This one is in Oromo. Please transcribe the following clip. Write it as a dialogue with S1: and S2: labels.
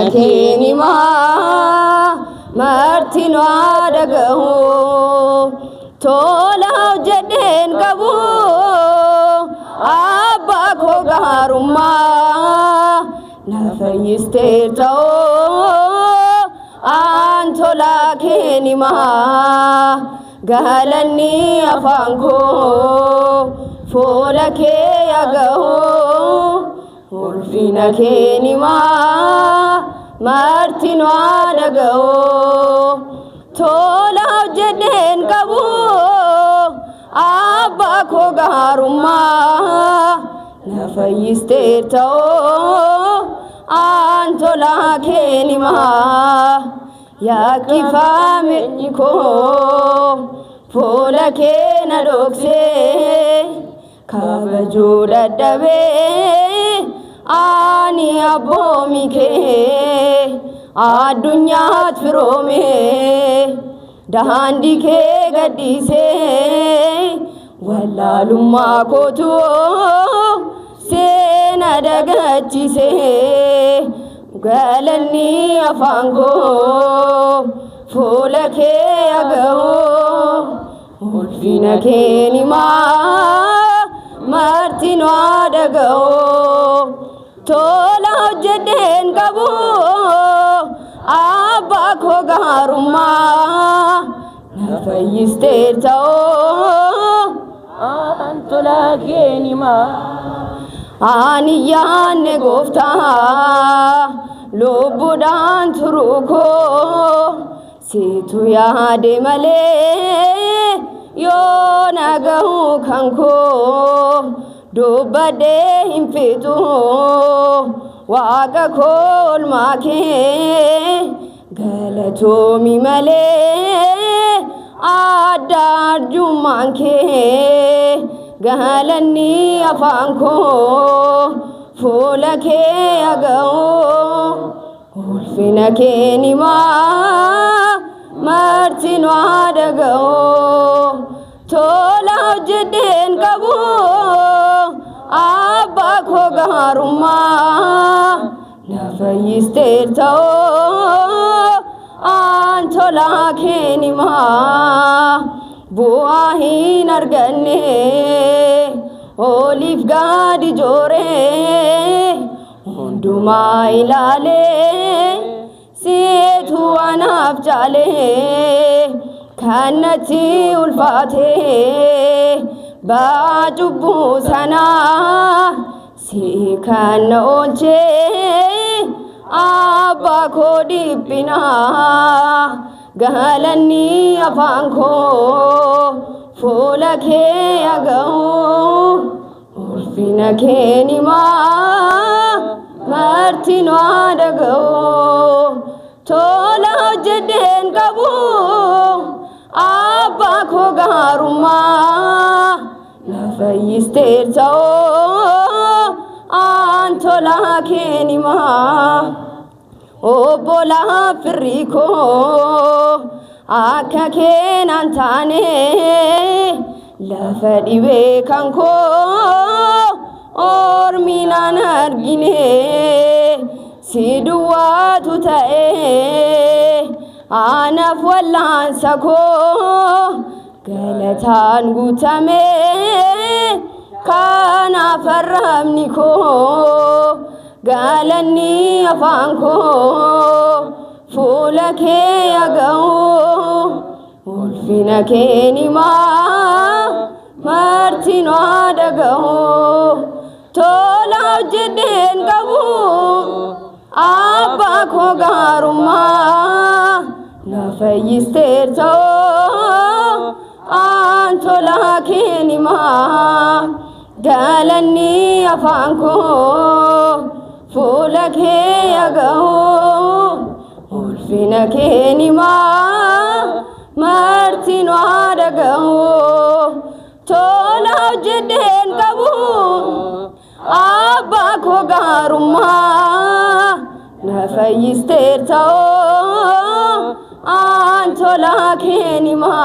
S1: ulfinakeenima martino adagahu tola jedhen qabu abba ko garumma nafayiste antola keenima galanni afanko folake yagahu ulfinakeenima martino adagahu tola jedhen qabu abba ko garumma nafayiste antola keenima yakifame niko folake nadokse kabaju daddabe ani abomike adunyat firome dahandike gadise wallalumma kotu sena dagachise galanni afango folake agahu ulfinakeenima martino adagahu tola jedhen qabu abba ko garumma nafayiste antola keenima aniyane gofta lubbudan turuko situ yaade male yo nagahu kanko dubbade himfitu waaqa kolmaake galatomi male adarjumanke galanni afanko folake agahu ulfinakeenima martino adagahu tola jedhen qabu abba ko garumma nafayiste antola keenima buahin arganne olif gadi jore hunduma ilale setu anaf jale kanati ulfate bajubu sana si kan olche abba ko dipina galanni afanko folake agahu ulfinakeenima martino adagahu tola jedhen qabu abba ko garumma nafayiste antola keenima obola firiko akka keenan taane lafa dhibe kanko orminan argine siduwatu ta'e anaf wallansako galatan gutame kana farramniko galanni afanko folake agahu ulfinakeenima martino adagahu tola jedhen qabu abba ko garumma nafayiste antola keenima galanni afanko folake agahu ulfinakeenima martino adagahu tola jedhen qabu abba ko garumma nafayiste antola keenima